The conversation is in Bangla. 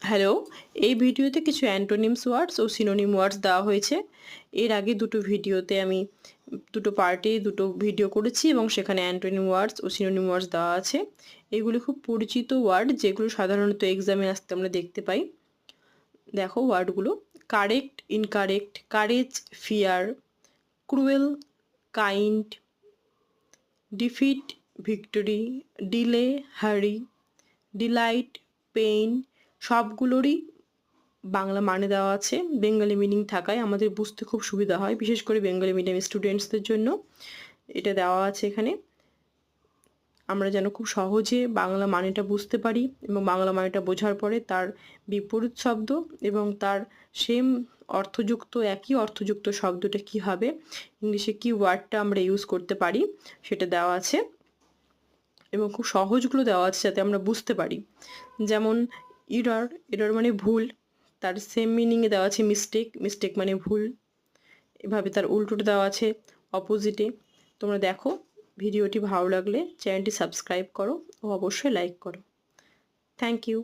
হ্যালো, এই ভিডিওতে কিছু অ্যান্টোনিমস ওয়ার্ডস ও সিনোনিম ওয়ার্ডস দেওয়া হয়েছে। এর আগে দুটো ভিডিওতে আমি দুটো পার্টে দুটো ভিডিও করেছি এবং সেখানে অ্যান্টোনিম ওয়ার্ডস ও সিনোনিম ওয়ার্ডস দেওয়া আছে। এগুলি খুব পরিচিত ওয়ার্ড, যেগুলো সাধারণত এক্সামে আসতে আমরা দেখতে পাই। দেখো ওয়ার্ডগুলো: correct, incorrect, courage, fear, cruel, kind, defeat, victory, delay, hurry, delight, pain সবগুলোরই বাংলা মানে দেওয়া আছে। বেঙ্গলি মিনিং থাকায় আমাদের বুঝতে খুব সুবিধা হয়, বিশেষ করে বেঙ্গলি মিডিয়াম স্টুডেন্টসদের জন্য এটা দেওয়া আছে এখানে। আমরা যেন খুব সহজে বাংলা মানেটা বুঝতে পারি এবং বাংলা মানেটা বোঝার পরে তার বিপরীত শব্দ এবং তার সেম অর্থযুক্ত একই অর্থযুক্ত শব্দটা কী হবে, ইংলিশে কী ওয়ার্ডটা আমরা ইউজ করতে পারি সেটা দেওয়া আছে এবং খুব সহজগুলো দেওয়া আছে যাতে আমরা বুঝতে পারি। যেমন ইরর, এরর মানে ভুল, তার সেম মিনিংয়ে দেওয়া আছে মিস্টেক, মিস্টেক মানে ভুল। এভাবে তার উল্টোটা দেওয়া আছে অপোজিটে। তোমরা দেখো, ভিডিওটি ভালো লাগলে চ্যানেলটি সাবস্ক্রাইব করো ও অবশ্যই লাইক করো। Thank you.